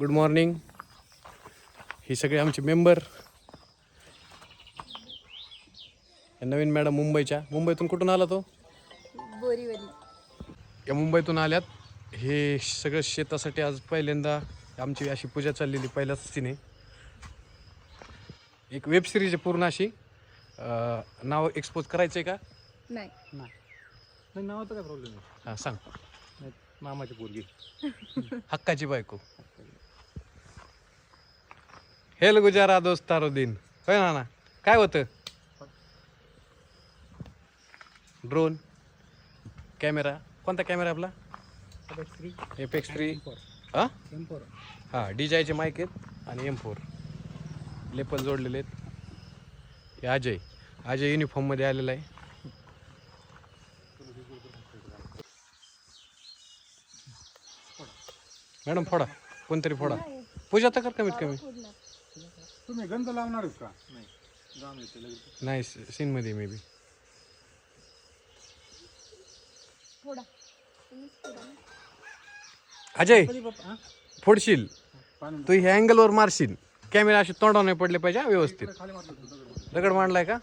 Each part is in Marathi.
Good morning. ही सगळे आमचे मेंबर. नवीन मॅडम मुंबईतून कुठून आला तो? बोरीवली. या मुंबईतून आल्यात. हे सगळं शेतासाठी आज पहिल्यांदा आमची अशी पूजा चाललेली पहिल्याच सीने. एक वेब सिरीज आहे पूर्ण अशी. नाव एक्सपोज करायचं आहे का? नाही नाही नावाचा काय प्रॉब्लेम नाही. हां सांग. मामाची पोरगी. हक्काची बायको. हेल गुजारा दोस्तारो दिन. होय ना. काय होतं? Drone camera. कोणता कॅमेरा आपला? FX3. हां हां DJIचे माईक आहेत आणि M4 लेपल जोडलेले आहेत. हे अजय युनिफॉर्ममध्ये आलेला आहे. मॅडम फोडा, कोणतरी फोडा. पूजा तर कर कमीत कमी. तुम्ही गंध लावणार का? नाही सीनमध्ये मे बी. अजय फोडशील तू ह्या अँगलवर मारशील. कॅमेरा असे तोंडावर नाही पडले पाहिजे व्यवस्थित. दगड मांडलाय का?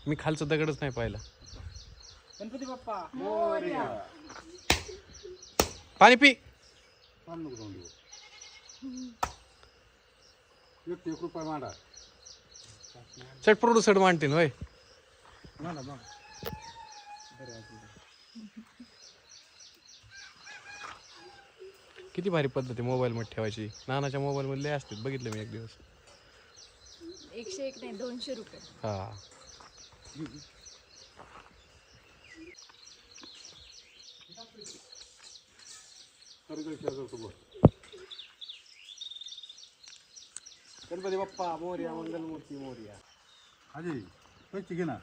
मी खालचं दगडच नाही पाहिला. गणपती बाप्पा मोरया. पाणी पी. एक रुपये मांडा. चट प्रोड्युसर मांडतील होय. किती भारी पद्धत आहे मोबाईल मध्ये ठेवायची. नानाच्या मोबाईल मध्ये लय असतात, बघितलं मी एक दिवस. 101 नाही 200 रुपये. हा गणपती बाप्पा मोरया. मंगलमूर्ती मोरया. अजय पैसे घे ना.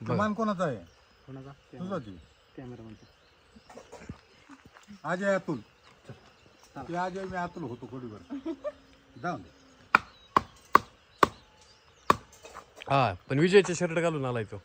मान कोणाचा आहे? कोणाचा? तुझाची. कॅमेरामॅनचा. अजय अतुल. ते अजय मी अतुल होतो कोडीवर. जाऊन दे. हा पण विजयचे शर्ट घालून आलाय तो.